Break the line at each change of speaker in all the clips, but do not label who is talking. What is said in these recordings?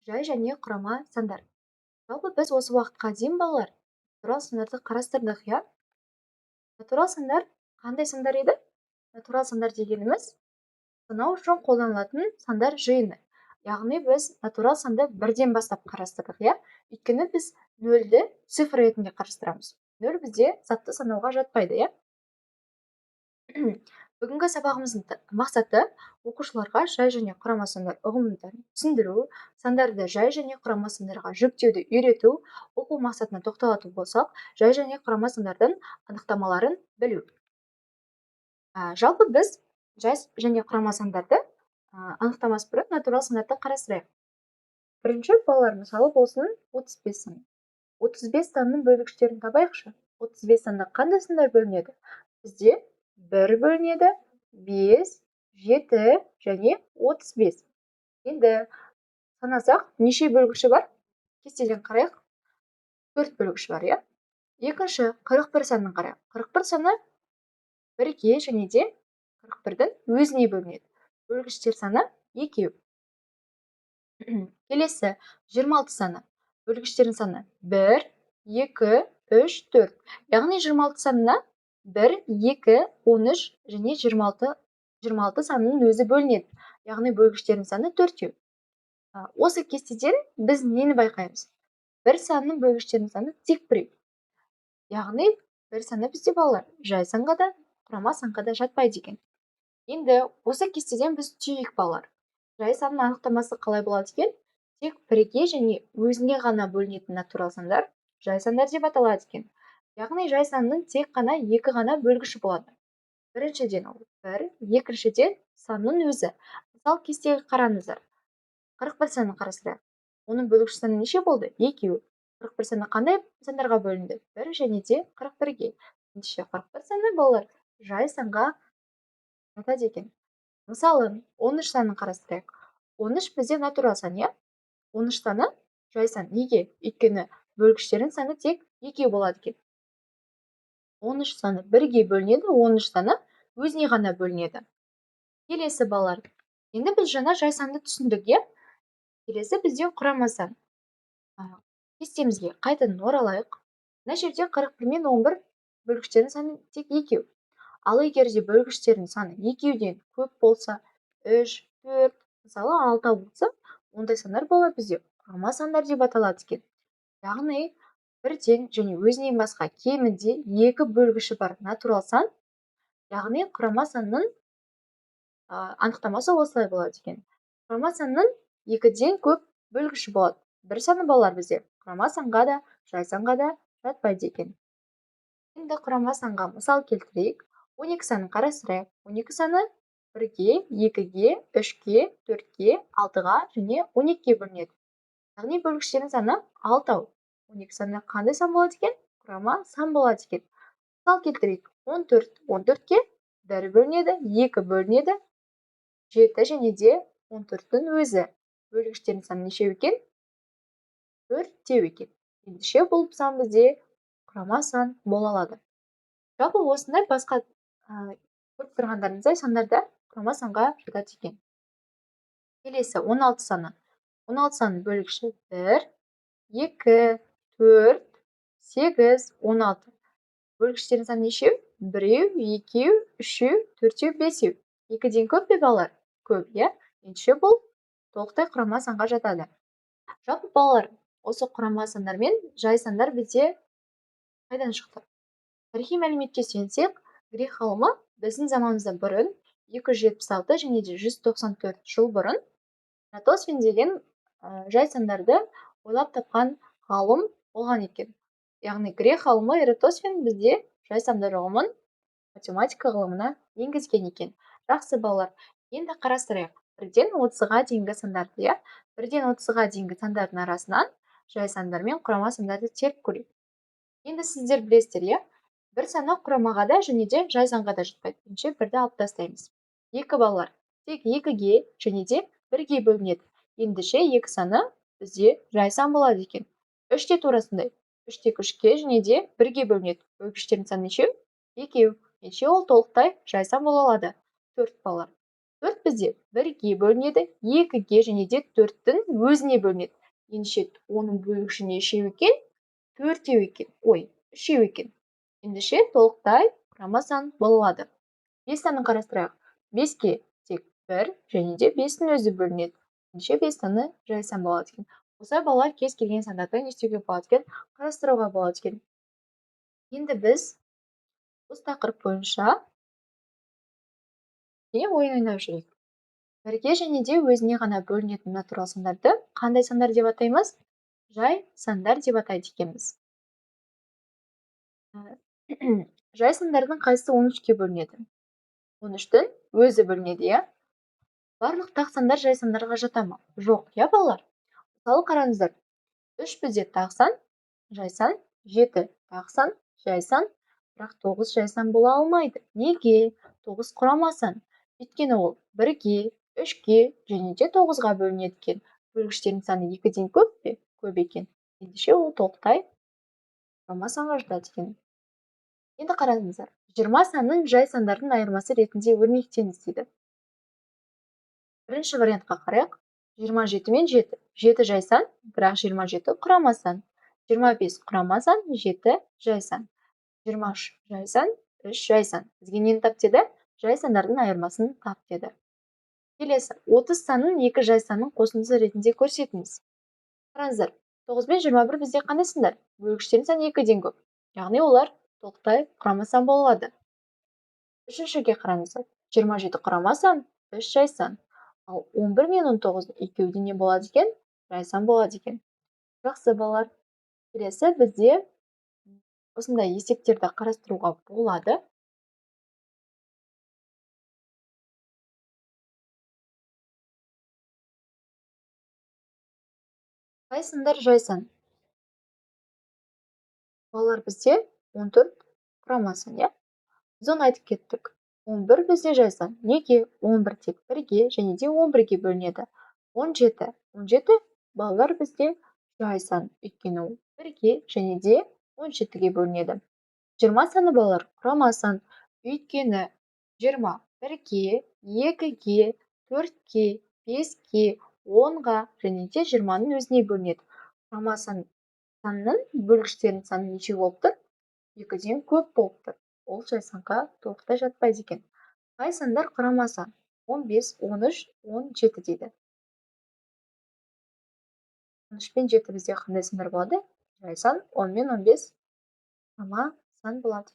Жай және құрама сандар. Жалпы біз осы уақытқа дейін балалар натурал сандарды қарастырдық, иә? Натурал сандар қандай сандар еді? Натурал сандар дегеніміз санау үшін қолданылатын сандар жиыны. Яғни біз натурал санды бірден бастап қарастырдық, иә? Өйткені біз нөлді цифр ретінде қарастырамыз. Нөл бізде затты санауға жатпайды, иә? Бүгінгі сабағымыздың мақсаты оқушыларға жай және құрама сандар ұғымдарын түсіндіру, сандарды жай және құрама сандарға жүктеуді үйрету, оқу мақсатына тоқталатын болсақ, жай және құрама сандардың анықтамаларын білу. Жалпы біз жай және құрама сандарды анықтамас бұрын натурал сандарды қарастырайық. Бірінші балалар мысалы болсын 35 сан. 35 санның бөлгіштерін табайықшы. 35 санда қандай сандар бөлінеді? Бізде 1 бөлінеді, 5, 7 және 35. Енді санасақ, неше бөлгіші бар? Кестеден қарайық. 4 бөлгіші бар, иә? Екінші 41 санын қарайық. 41 саны 1-ге және де 41-дің өзіне бөлінеді. Бөлгіштер саны 2. Келесі 26 саны. Бөлгіштердің саны 1, 2, 3, 4. Яғни 26 санына 1, 2, 13 және 26 санының өзі бөлінеді. Яғни бөлгіштердің саны 4. Осы кестеден біз нені байқаймыз? Бір санның бөлгіштердің саны тек 1. Яғни бір саны бізде балалар жай санға да, құрама санға да жатпайды екен. Енді осы кестеден біз түйейік балалар. Жай санның анықтамасы қалай болады екен? Тек 1-ге және өзіне ғана бөлінетін натурал сандар жай сандар деп аталады екен. Яғни жай санның тек қана 2 ғана бөлгіші болады. Біріншіден ол 1, екіншіден санның өзі. Мысалы кестеге қараңыздар. 41 санын қарастырайық. Оның бөлгіш саны неше болды? 2. 41 саны қандай сандарға бөлінді? 1 және де 41-ге. Ендеше 41 саны балалар жай санға жатады екен. Мысалы 13 санын қарастырайық. 13 бізде натурал сан, иә? 13 саны жай сан. Неге? Өйткені бөлгіштердің саны тек 2 болады екен. 13 саны 1-ге бөлінеді, 13 саны өзіне ғана бөлінеді. Келесі балалар. Енді біз жаңа жай санды түсіндік, иә? Келесі бізде құрама сан. Кестемізге қайтадан оралайық. Мына жерде 41 мен 11 бөлгіштердің саны тек 2. Ал егер де бөлгіштердің саны 2-ден көп болса, 3, 4, мысалы 6 болса, ондай сандар болады бізде құрама сандар деп аталады екен. Яғни бірден және өзінен басқа кемінде 2 бөлгіші бар натурал сан, яғни құрама санның анықтамасы осылай болады екен. Құрама санның 2-ден көп бөлгіші болады. Бір саны балалар бізде құрама санға да, жай санға да жатпайды екен. Енді құрама санға мысал келтірейік. 12 санын қарастырайық. 12 саны 1-ге, 2-ге, 3-ге, 4-ге, 6-ға және 12-ге бөлінеді. Яғни бөлгіштердің саны 6. 12 саны қандай сан болады екен? Құрама сан болады екен. Мысал келтірейік. 14-ге 1 бөлінеді, 2 бөлінеді, 7 және де 14-дің өзі. Бөлгіштердің саны нешеу екен? 4 екен. Ендеше бұл сан бізде құрама сан бола алады. Жалпы осындай басқа көріп тұрғандарыңыздай сандарда құрама санға жатады екен. Келесі 16 саны. 16 санның бөлгіші 1, 2, 4, 8, 16. Бөлгіштердің саны нешеу? 1, 2, 3, 4, 5. 2-ден көп пе балалар? Көп, иә? Ендеше бұл толықтай құрама санға жатады. Жалпы балалар, осы құрама сандар мен жай сандар бізде қайдан шықты? Тарихи мәліметке сүйенсек, грек ғалымы біздің заманымыздан бұрын 276 және де 194 жыл бұрын Эратосфен деген жай сандарды ойлап тапқан ғалым болған екен. Яғни грек ғалымы Эратосфен бізде жай сандар ұғымын математика ғылымына енгізген екен. Жақсы балалар, енді қарастырайық. 1-ден 30-ға дейінгі сандарды, иә? 1-ден 30-ға дейінгі сандардың арасынан жай сандар мен құрама сандарды теріп көрейік. Енді сіздер білесіздер, иә? Бір саны құрамаға да және де жай санға да жатпайды. Ендеше 1-ді алып тастаймыз. 2 балалар тек 2-ге және де 1-ге бөлінеді. Ендеше 2 саны бізде жай сан болады екен. 3 те турасындай. 3 тек 3-ге және де 1-ге бөлінеді. Бөлгіштердің саны нешеу? 2. Ендеше ол толықтай жай сан бола алады. 4 балалар. 4 бізде 1-ге бөлінеді, 2-ге және де 4-тің өзіне бөлінеді. Ендеше оның бөлгіші нешеу екен? 4-еу екен. Ой, 3-еу екен. Ендеше толықтай құрама сан болады. 5 санын қарастырайық. 5-ге тек 1 және де 5-тің өзі бөлінеді. Ендеше 5 саны жай сан болады екен. Осылай балалар кез келген сандарды не істеуге болады екен? Қарастыруға болады екен. Енді біз осы тақырып бойынша ойын ойнап жүрейік. 1-ге және де өзіне ғана бөлінетін натурал сандарды қандай сандар деп атаймыз? Жай сандар деп атайды екенбіз. Жай сандардың қайсысы 13-ке бөлінеді? 13-тің өзі бөлінеді, иә? Барлық тақ сандар жай сандарға жата ма? Жоқ, иә балалар? Мысалы қараңыздар. 3 бізде тақ сан, жай сан, 7 тақ сан, жай сан, бірақ 9 жай сан бола алмайды. Неге? 9 құрама сан. Өйткені ол 1-ге, 3-ге және де 9-ға бөлінеді екен. Бөлгіштердің саны 2-ден көп пе? Көп екен. Ендеше ол толықтай құрама санға жатады екен. Енді қараңыздар. 20 санын жай сандардың айырмасы ретінде өрнектеңіз дейді. Бірінші вариантқа қарайық. 27 мен 7. 7 жай сан, бірақ 27 құрама сан. 25 құрама сан, 7 жай сан. 23 жай сан, 3 жай сан. Бізге нені тап деді? Жай сандардың айырмасын тап деді. Келесі, 30 санын 2 жай санның қосындысы ретінде көрсетіңіз. Қараңыздар, 9 мен 21 бізде қандай сандар? Бөлгіштердің саны 2-ден көп. Яғни олар толықтай құрама сан болады. Үшіншіге қараңыздар. 27 құрама сан, 3 жай сан. Ал 11 мен 19 екеуі не болады екен? Жай сан болады екен. Жақсы балалар. Келесі бізде осындай есептерді қарастыруға болады. Қай сандар жай сан? Балалар бізде 14 құрама сан, иә? Біз оны айтып кеттік. 11 бізде жай сан. Неге? 11 тек 1-ге және де 11-ге бөлінеді. 17 балалар бізде жай сан. Өйткені ол 1-ге және де 17-ге бөлінеді. 20 саны балалар құрама сан. Өйткені 20 1-ге, 2-ге, 4-ге, 5-ге, 10-ға және де 20-ның өзіне бөлінеді. Құрама санның бөлгіштерінің саны неше болып тұр? 2-ден көп болып тұр. Ол жай санға толықтай жатпайды екен. Қай сандар құрама сан? 15, 13, 17 дейді. 13 пен 7 бізде қандай сандар болады? Жай сан, 10 мен 15 құрама сан болады.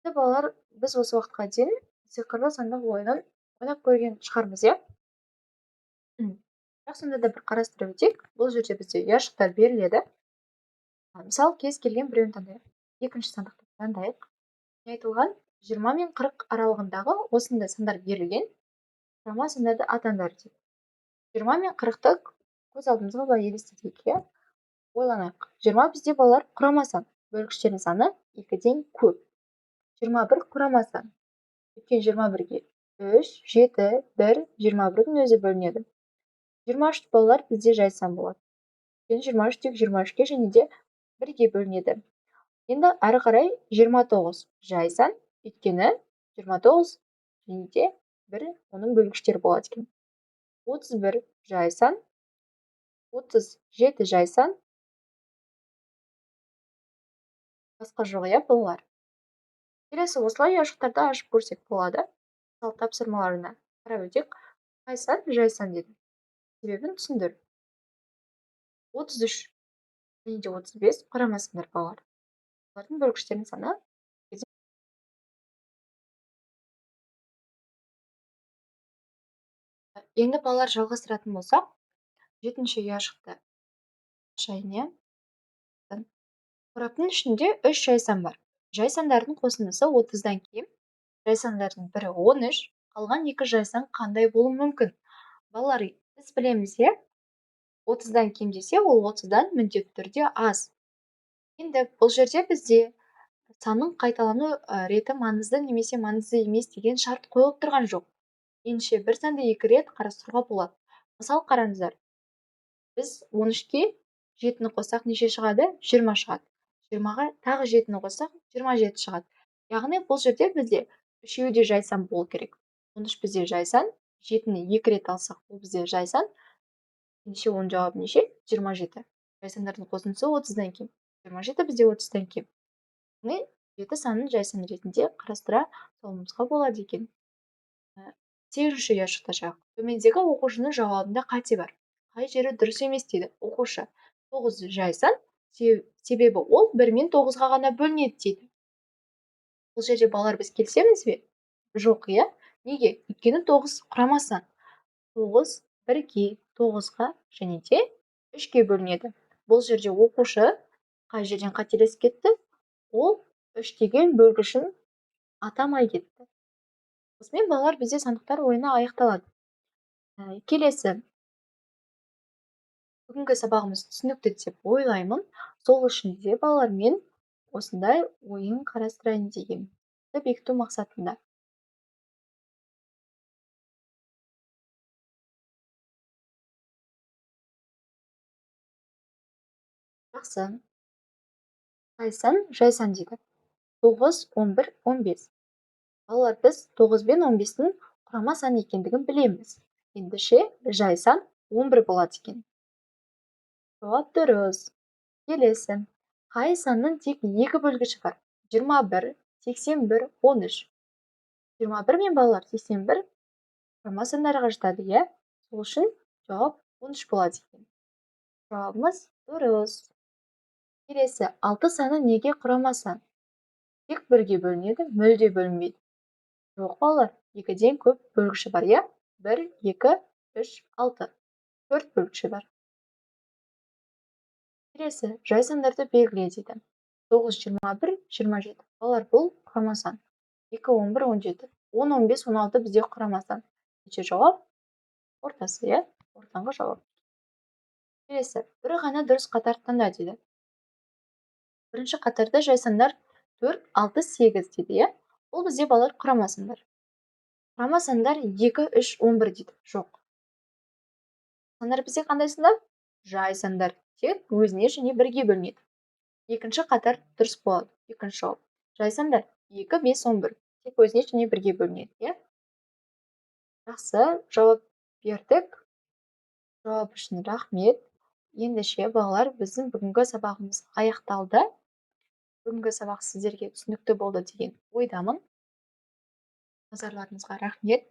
Балалар, біз осы уақытқа дейін сиқырлы сандық ойынын ойнап көрген шығармыз, иә? Бірақ сонда да бір қарастырып өтейік. Бұл жерде бізде ұяшықтар беріледі. Мысалы, кез келген біреуін таңдайық. Екінші сандықты таңдайық. Айтылған 20 мен 40 аралығындағы осындай сандар берілген. Құрама сандарды атаңдар дейді. 20 мен 40-ты көз алдымызға былай елестетейік, иә? Ойланайық. 20 бізде балалар құрама сан. Бөлгіштердің саны 2-ден көп. 21 құрама сан. Өйткені 21-ге 3, 7, 1, 21-дің өзі бөлінеді. 23 балалар бізде жай сан болады. Өйткені 23 тек 23-ге және де 1-ге бөлінеді. Енді әрі қарай 29 жай сан. Өйткені 29 және де 1 оның бөлгіштері болады екен. 31 жай сан. 37 жай сан. Басқа жоқ, иә, балалар. Келесі осылай ұяшықтарды ашып көрсек болады. Мысалы, тапсырмаларына қарап өтейік. Қай сан жай сан деді. Себебін түсіндір. 33 және де 35 құрама сандар балалар. Олардың бөлгіштерінің саны. Енді балалар жалғастыратын болсақ, 7-ші ұяшықты ашайын. Қораптың ішінде 3 жай сан бар. Жай сандардың қосындысы 30-дан кем. Жай сандардың бірі 13, қалған 2 жай сан қандай болуы мүмкін? Балалар, біз білеміз, е? 30-дан кем десе, ол 30-дан міндетті түрде аз. Енді бұл жерде бізде санның қайталану реті маңызды немесе маңызды емес деген шарт қойылып тұрған жоқ. Ендеше бір санды 2 рет қарастыруға болады. Мысалы, қараңыздар. Біз 13-ке 7-ні қоссақ неше шығады? 20 шығады. 20-ға тағы 7-ні қоссақ 27 шығады. Яғни бұл жерде бізде үшеуі де жай сан болу керек. 13 бізде жай сан, 7-ні 2 рет алсақ, бұл бізде жай сан. Ендеше оның жауабы неше? 27. Жай сандардың қосындысы 30-дан кем. 27 бізде 30-дан кем. Яғни 7 санын жай сан ретінде қарастыра салуымызға болады екен. 8-ші ұяшықта жақ. Төмендегі оқушының жауабында қате бар. Қай жері дұрыс емес дейді оқушы. 9 жай сан, себебі ол 1 мен 9-ға ғана бөлінеді дейді. Бұл жерде балалар біз келісеміз бе? Жоқ, иә? Неге? Өйткені 9 құрама сан. 9 1-ге, 9-ға және де 3-ке бөлінеді. Бұл жерде оқушы қай жерден қателесіп кетті? Ол 3 деген бөлгішін атамай кетті. Осымен балалар бізде сандықтар ойыны аяқталады. Келесі. Бүгінгі сабағымыз түсінікті деп ойлаймын. Сол үшін де балалар мен осындай ойын қарастырайын деген бекіту мақсатында. Жақсы. Қай сан жай сан дейді. 9, 11, 15. Балалар біз 9 бен 15-дің құрама сан екендігін білеміз. Ендеше жай сан 11 болады екен. Жауап дұрыс. Келесі. Қай санның тек 2 бөлгіші бар? 21, 81, 13. 21 мен балалар 81 құрама сандарға жатады, иә? Сол үшін жауап 13 болады екен. Жауабымыз дұрыс. Келесі. 6 саны неге құрама сан? Тек 1-ге бөлінеді, мүлде бөлінбейді. Жоқ, балалар, 2-ден көп бөлгіші бар, иә? 1, 2, 3, 6. 4 бөлгіші бар. Келесі, жай сандарды белгіле дейді. 9, 21, 27. Балалар, бұл құрама сан. 2, 11, 17. 10, 15, 16 бізде құрама сан. Неше жауап? Ортасы, иә? Ортаңғы жауап. Келесі, бір ғана дұрыс қатар таңда дейді. Бірінші қатарда жай сандар 4, 6, 8 дейді, иә? Бұл бізде балалар құрама сандар. Құрама сандар 2, 3, 11 дейді. Жоқ. Сандар бізде қандай сандар? Жай сандар. Тек өзіне және 1-ге бөлінеді. Екінші қатар дұрыс болады. Екінші жауап. Жай сандар 2, 5, 11. Тек өзіне және 1-ге бөлінеді, иә? Жақсы, жауап бердік. Жауап үшін рахмет. Ендеше балалар, біздің бүгінгі сабағымыз аяқталды. Бүгінгі сабақ сіздерге түсінікті болды деген ойдамын. Назарларыңызға рахмет.